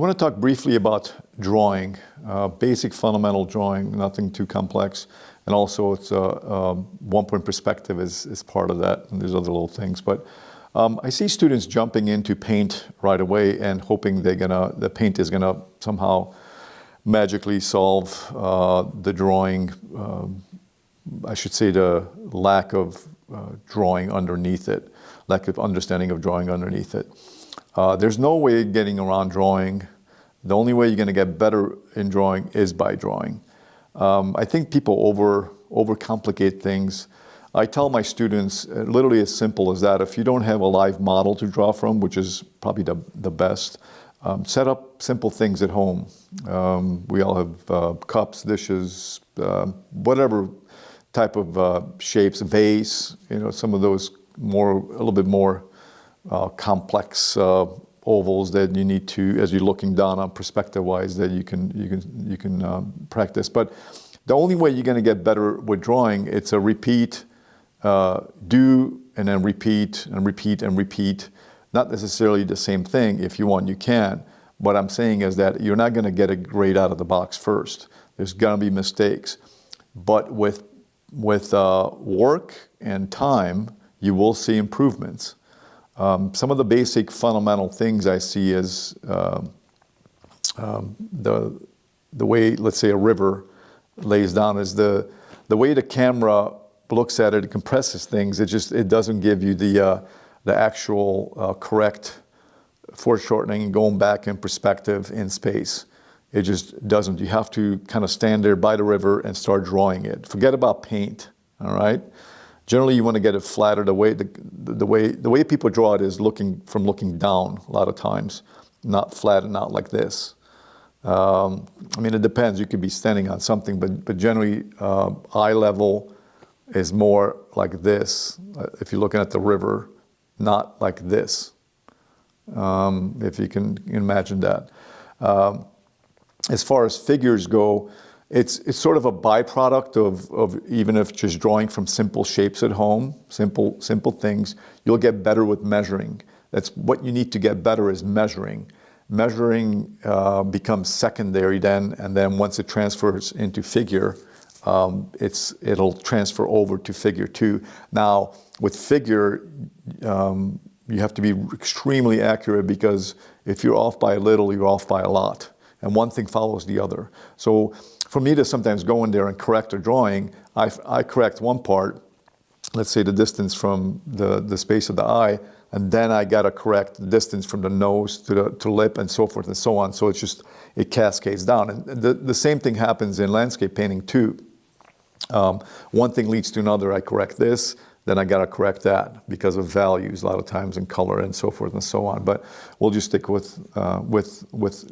I want to talk briefly about drawing, basic fundamental drawing, nothing too complex. And also it's one-point perspective is part of that, and there's other little things. But I see students jumping into paint right away and hoping the paint is gonna somehow magically solve the drawing, I should say the lack of drawing underneath it, lack of understanding of drawing underneath it. There's no way getting around drawing. The only way you're going to get better in drawing is by drawing. I think people overcomplicate things. I tell my students, literally as simple as that, if you don't have a live model to draw from, which is probably the best, set up simple things at home. We all have cups, dishes, whatever type of shapes, vase, some of those a little bit more complex ovals that you need to, as you're looking down on perspective-wise, that you can practice. But the only way you're going to get better with drawing, it's a repeat, do, and then repeat, and repeat, and repeat. Not necessarily the same thing. If you want, you can. What I'm saying is that you're not going to get a grade out of the box first. There's going to be mistakes. But with work and time, you will see improvements. Some of the basic fundamental things I see is the way, let's say, a river lays down is the way the camera looks at it, it compresses things. It doesn't give you the actual correct foreshortening and going back in perspective in space. It just doesn't. You have to kind of stand there by the river and start drawing it. Forget about paint. All right. Generally, you want to get it flatter. The way people draw it is looking down a lot of times, not flattened out like this. I mean, it depends. You could be standing on something, but generally, eye level is more like this. If you're looking at the river, not like this. If you can imagine that. As far as figures go, it's sort of a byproduct of even if just drawing from simple shapes at home, simple things, you'll get better with measuring. That's what you need to get better is measuring. Measuring becomes secondary then, and then once it transfers into figure, it'll transfer over to figure 2. Now, with figure, you have to be extremely accurate because if you're off by a little, you're off by a lot. And one thing follows the other. So for me to sometimes go in there and correct a drawing, I correct one part, let's say the distance from the space of the eye, and then I got to correct the distance from the nose to lip and so forth and so on. So it cascades down. And the same thing happens in landscape painting too. One thing leads to another. I correct this, then I got to correct that because of values a lot of times in color and so forth and so on. But we'll just stick with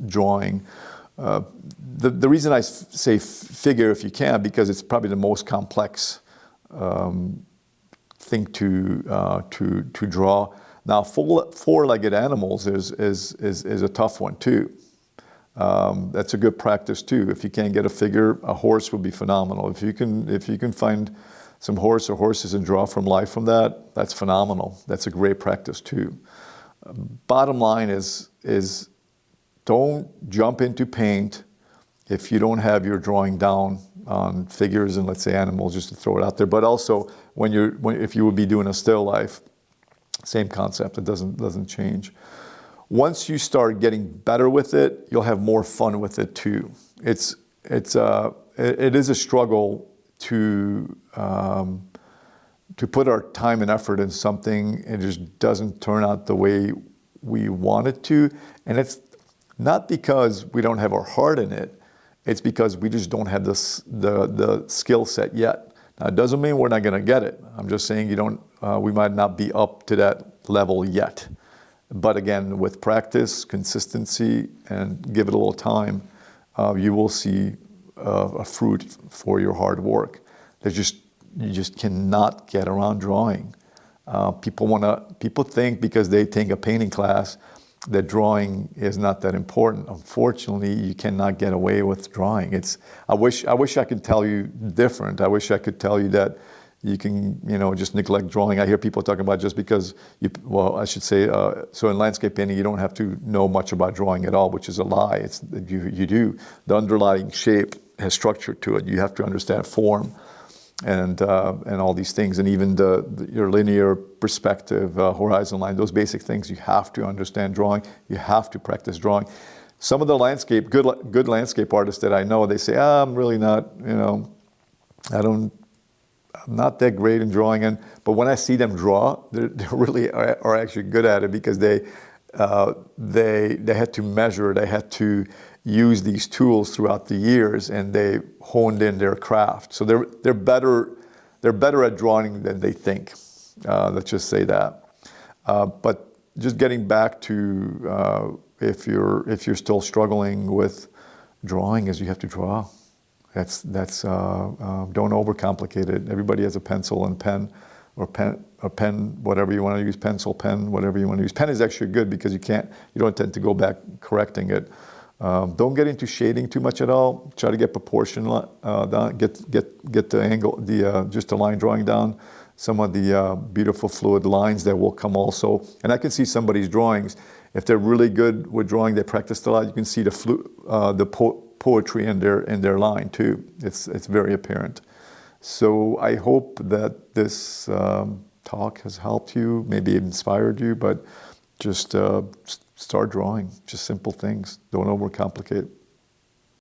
drawing. The reason I say figure if you can, because it's probably the most complex thing to draw. Now, four-legged animals is a tough one too. That's a good practice too. If you can't get a figure, a horse would be phenomenal. If you can find some horse or horses and draw from life from that, that's phenomenal. That's a great practice too. Bottom line is don't jump into paint if you don't have your drawing down on figures and let's say animals, just to throw it out there. But also if you would be doing a still life, same concept. It doesn't change. Once you start getting better with it, you'll have more fun with it too. It is a struggle to put our time and effort in something. It just doesn't turn out the way we want it to, and it's not because we don't have our heart in it. It's because we just don't have the skill set yet. Now, it doesn't mean we're not going to get it. I'm just saying we might not be up to that level yet. But again, with practice, consistency, and give it a little time, you will see a fruit for your hard work. You just cannot get around drawing. People think because they take a painting class that drawing is not that important. Unfortunately, you cannot get away with drawing. I wish I could tell you different. I wish I could tell you that you can, just neglect drawing. I hear people talking about just because I should say, so in landscape painting, you don't have to know much about drawing at all, which is a lie. It's you do. The underlying shape has structure to it. You have to understand form and all these things, and even your linear perspective, horizon line, those basic things, you have to understand drawing. You have to practice drawing. Some of the good landscape artists that I know, they say, I'm really not, I'm not that great in drawing, but when I see them draw, they really are actually good at it, because they had to measure, they had to use these tools throughout the years, and they honed in their craft. So they're better at drawing than they think. Let's just say that. But just getting back to if you're still struggling with drawing, is you have to draw. That's don't overcomplicate it. Everybody has a pencil and pen, or pen, whatever you want to use, pencil, pen, whatever you want to use. Pen is actually good because you don't tend to go back correcting it. Don't get into shading too much at all. Try to get proportion down, get the angle, just the line drawing down. Some of the beautiful fluid lines that will come also. And I can see somebody's drawings, if they're really good with drawing, they practiced a lot, you can see the poetry in their line too. It's very apparent. So I hope that this talk has helped you, maybe inspired you, but just start drawing, just simple things. Don't overcomplicate.